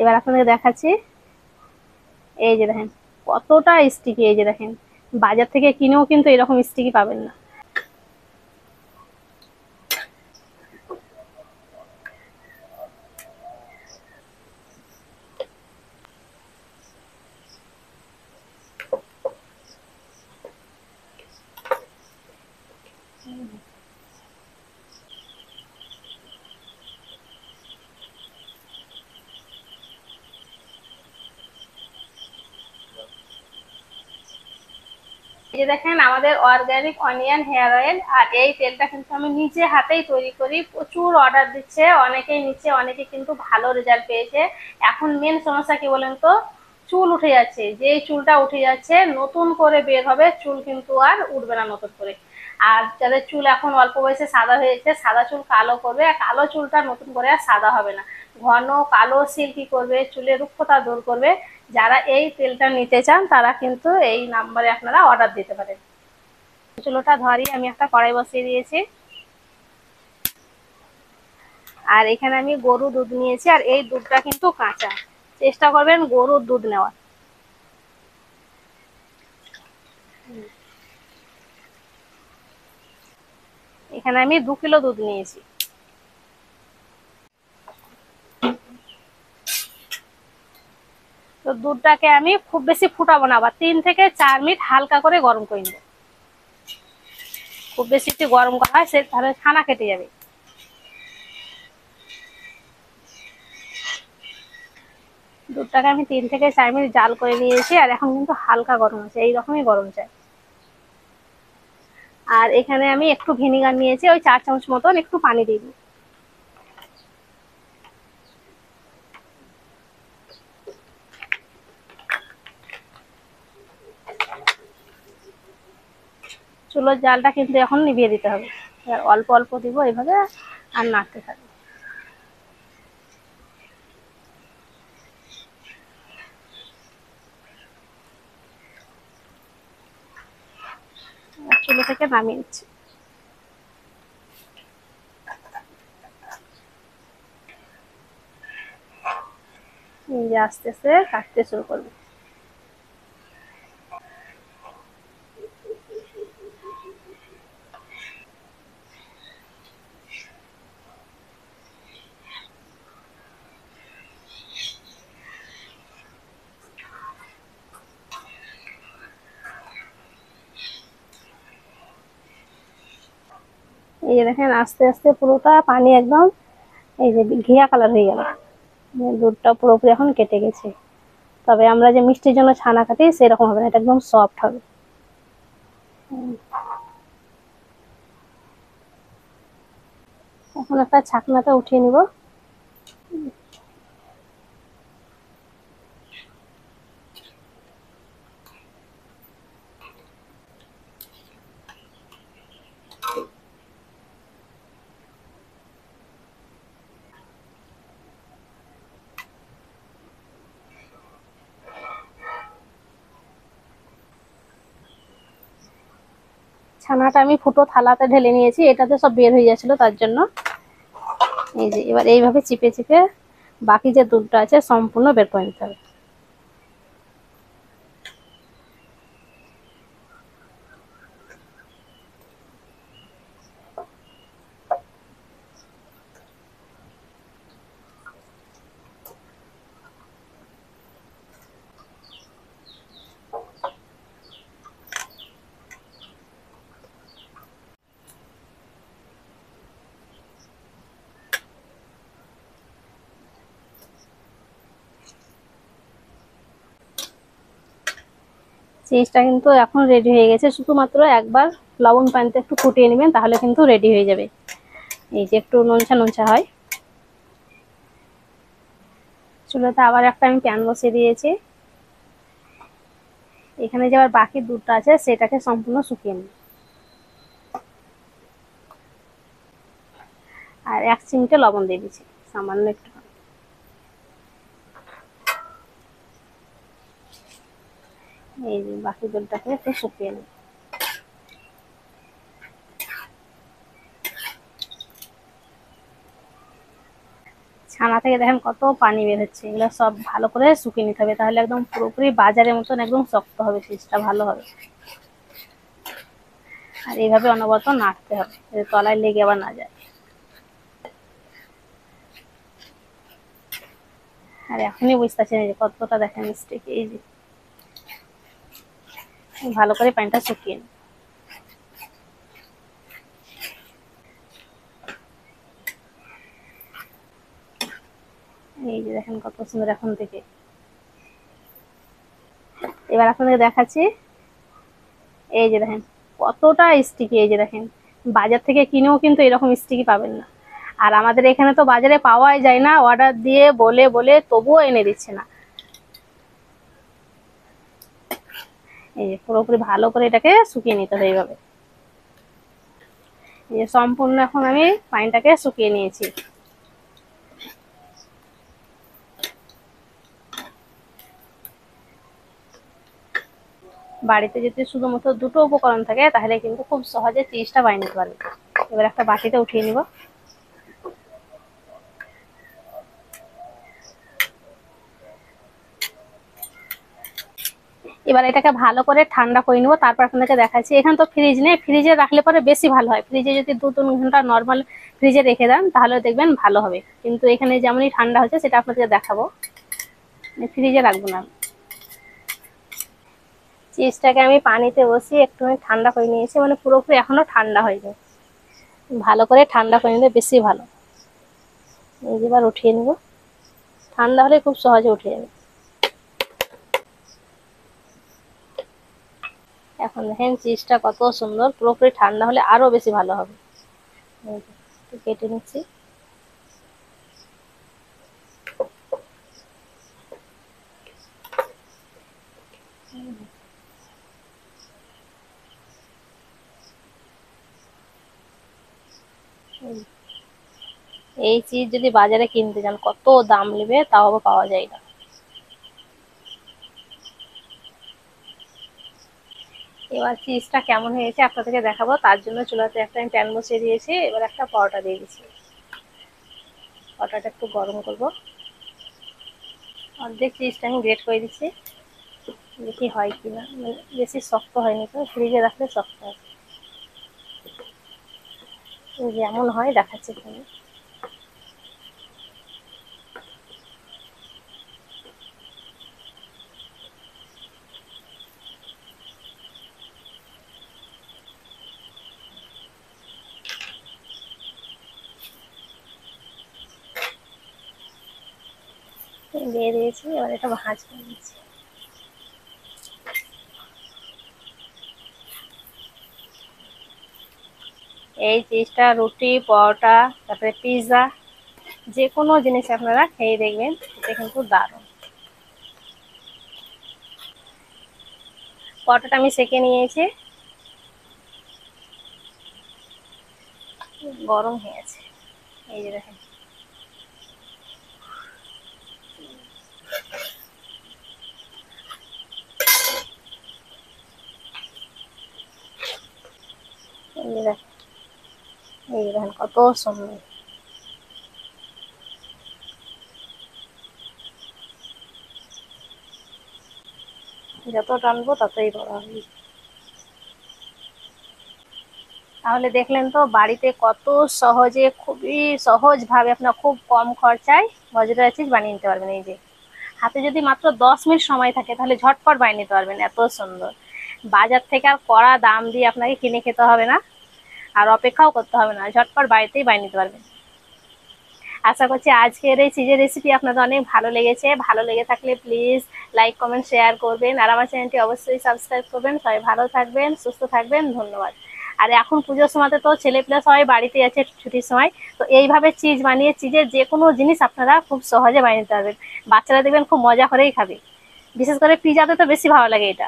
এবার আপনাদের দেখাচ্ছি। এই যে দেখেন কতটা স্টিকি, এই যে দেখেন বাজার থেকে কিনেও কিন্তু এরকম স্টিকি পাবেন না। এই যে দেখেন আমাদের অর্গানিক অনিয়ন হেয়ার অয়েল, আর এই তেলটা কিন্তু আমি নিজে হাতেই তৈরি করি। প্রচুর অর্ডার দিচ্ছে, অনেকেই নিচ্ছে, অনেকে কিন্তু ভালো রেজাল্ট পেয়েছে। এখন মেন সমস্যা কি বলেন তো, চুল উঠে যাচ্ছে। যেই চুলটা উঠে যাচ্ছে নতুন করে বের হবে, চুল কিন্তু আর উঠবে না নতুন করে। আর যাদের চুল এখন অল্প বয়সে সাদা হয়েছে, সাদা চুল কালো করবে, আর কালো চুলটা নতুন করে আর সাদা হবে না, ঘন কালো সিল্কি করবে, চুলের রুক্ষতা দূর করবে। যারা এই তেলটা নিতে চান তারা কিন্তু এই নাম্বারে আপনারা অর্ডার দিতে পারেন। চুলোটা ধরিয়ে আমি একটা কড়াই বসিয়ে দিয়েছি, আর এখানে আমি গরু দুধ নিয়েছি, আর এই দুধটা কিন্তু কাঁচা, চেষ্টা করবেন গরুর দুধ নেওয়ার। এখানে আমি 2 কিলো দুধ নিয়েছি। তো দুধটাকে আমি খুব বেশি ফুটাবো না, আবার 3 থেকে 4 মিনিট হালকা করে গরম করে নেব। খুব বেশি একটু গরম করা হয় সে তাহলে ছানা কেটে যাবে। দুধটাকে আমি 3 থেকে 4 মিনিট জাল করে নিয়েছি, আর এখন কিন্তু হালকা গরম আছে, এইরকমই গরম চাই। আর এখানে আমি একটু ভিনিগার নিয়েছি, ওই 4 চামচ মতন, একটু পানি দিয়ে দিই। চুলোর জালটা কিন্তু এখন নিভিয়ে দিতে হবে, আর অল্প অল্প দিব এইভাবে, আর নাড়তে থাকবে। চুলো থেকে নামিয়ে নিচ্ছি। যে আস্তে আস্তে কাটতে শুরু করবে। এই যে দেখেন আস্তে আস্তে পুরোটা পানি একদম এই যে ঘিয়া কালার হয়ে গেল, দুধটা পুরোপুরি এখন কেটে গেছে। তবে আমরা যে মিষ্টির জন্য ছানা কাটি সেরকম হবে না, এটা একদম সফট হবে। এখন একটা ছাকনাতে উঠিয়ে নিব। ছানাটা আমি ফুটো থালাতে ঢেলে নিয়েছি, এটাতে সব বের হয়ে যাচ্ছিল তার জন্য। এই যে এবার এইভাবে চিপে চিপে বাকি যে দুধটা আছে সম্পূর্ণ বের করে নিতে হবে। চিজটা কিন্তু এখন রেডি হয়ে গেছে, শুধুমাত্র একবার লবণ পানিতে একটু ফুটিয়ে নেবেন, তাহলে কিন্তু রেডি হয়ে যাবে। এই যে একটু নোনছা নোনছা হয়। চুলোতে আবার একটা আমি প্যান বসিয়ে দিয়েছি, এখানে যে আবার বাকি দুধটা আছে সেটাকে সম্পূর্ণ শুকিয়ে নিই। আর 1 চিমটে লবণ দিয়ে দিচ্ছি, সামান্য একটু। এই যে বাকি দুধটাকে একটু শুকিয়ে নিই। ছানা থেকে দেখেন কত পানি বের হচ্ছে। এগুলো সব ভালো করে শুকিয়ে নিতে হবে, তাহলে একদম পুরোপুরি বাজারের মতন একদম শক্ত হবে, চিজটা ভালো হবে। আর এইভাবে অনবরত নাড়তে হবে, তলায় লেগে আবার না যায়। আর এখনই বুঝতে পারছেন যে কতটা দেখেন স্টিক। এই যে ভালো করে পানিটা শুকিয়ে নিন। এই যে দেখেন কত সুন্দর এখন থেকে। এবার আপনাদের দেখাচ্ছি, এই যে দেখেন কতটা স্টিকি। এই যে দেখেন, বাজার থেকে কিনেও কিন্তু এরকম স্টিকি পাবেন না। আর আমাদের এখানে তো বাজারে পাওয়াই যায় না, অর্ডার দিয়ে বলে বলে তবুও এনে দিচ্ছে না। এই যে পুরোপুরি ভালো করে এটাকে শুকিয়ে নিতে হবে এইভাবে। এই যে সম্পূর্ণ এখন আমি পানিটাকে শুকিয়ে নিয়েছি। বাড়িতে যদি শুধুমাত্র দুটো উপকরণ থাকে তাহলে কিন্তু খুব সহজে চিজটা বানিয়ে নিতে পারবে। এবার একটা বাটিতে উঠিয়ে নিব। এবার এটাকে ভালো করে ঠান্ডা করে নিব, তারপর আপনাদেরকে দেখাচ্ছি। এখানে তো ফ্রিজ নেই, ফ্রিজে রাখলে পরে বেশি ভালো হয়। ফ্রিজে যদি 2-3 ঘন্টা নর্মাল ফ্রিজে রেখে দেন তাহলে দেখবেন ভালো হবে। কিন্তু এখানে যেমনই ঠান্ডা হচ্ছে সেটা আপনাদেরকে দেখাবো, ফ্রিজে রাখবো না। চিজটাকে আমি পানিতে বসিয়ে একটুখানি ঠান্ডা করে নিয়েছি, মানে পুরোপুরি এখনো ঠান্ডা হয়নি। ভালো করে ঠান্ডা করে নিলে বেশি ভালো। এবার উঠিয়ে নেব, ঠান্ডা হলে খুব সহজে উঠে যাবে। এখন দেখেন চিজটা কত সুন্দর, পুরোপুরি ঠান্ডা হলে আরো বেশি ভালো হবে। কেটে নিচ্ছি। এই চিজ যদি বাজারে কিনতে যান কত দাম নেবে, তাও পাওয়া যায় না। এবার চিজটা কেমন হয়েছে আপনাদেরকে দেখাবো, তার জন্য চুলাতে একটা আমি প্যান বসিয়ে দিয়েছি। এবার একটা পরোটা দিয়ে দিচ্ছি। পরোটাটা একটু গরম করব। অর্ধেক চিজটা আমি গ্রেট করে দিচ্ছি, দেখি হয় কিনা। বেশি শক্ত হয়নি তো, ফ্রিজে রাখলে শক্ত হয়। যেমন হয় দেখাচ্ছি এখানে। দিয়ে দিয়েছি, এবার এটা ভাঁজ করে দিচ্ছি। এই চিজটা রুটি, পরোটা, তারপরে পিৎজা, যে কোনো জিনিস আপনারা খেয়ে দেখবেন, এটা কিন্তু দারুণ। পরোটাটা আমি সেঁকে নিয়েছি, গরম হয়ে আছে। এই যে দেখেন, এই যে দেখেন, এই যে দেখেন কত সুন্দর। যত টানবো ততই বড় হবে। তাহলে দেখলেন তো বাড়িতে কত সহজে, খুবই সহজ ভাবে আপনার খুব কম খরচায় মজাদার চিজ বানিয়ে নিতে পারবেন। এই যে হাতে যদি মাত্র 10 মিনিট সময় থাকে তাহলে ঝটপট বানিয়ে নিতে পারবেন, এত সুন্দর। বাজার থেকে আর কড়া দাম দিয়ে আপনাকে কিনে খেতে হবে না, আর অপেক্ষাও করতে হবে না, ঝটপট বাড়িতেই বানিয়ে নিতে পারবেন। আশা করছি আজকের এই চিজের রেসিপি আপনাদের অনেক ভালো লেগেছে। ভালো লেগে থাকলে প্লিজ লাইক, কমেন্ট, শেয়ার করবেন, আর আমার চ্যানেলটি অবশ্যই সাবস্ক্রাইব করবেন। সবাই ভালো থাকবেন, সুস্থ থাকবেন, ধন্যবাদ। আর এখন পুজোর সময়তে তো ছেলেপিলে সবাই বাড়িতে আছে ছুটির সময়, তো এইভাবে চিজ বানিয়ে চিজের যে কোনো জিনিস আপনারা খুব সহজে বানিয়ে নিতে পারবেন। বাচ্চারা দেখবেন খুব মজা করেই খাবে, বিশেষ করে পিজাতে তো বেশি ভালো লাগে এটা।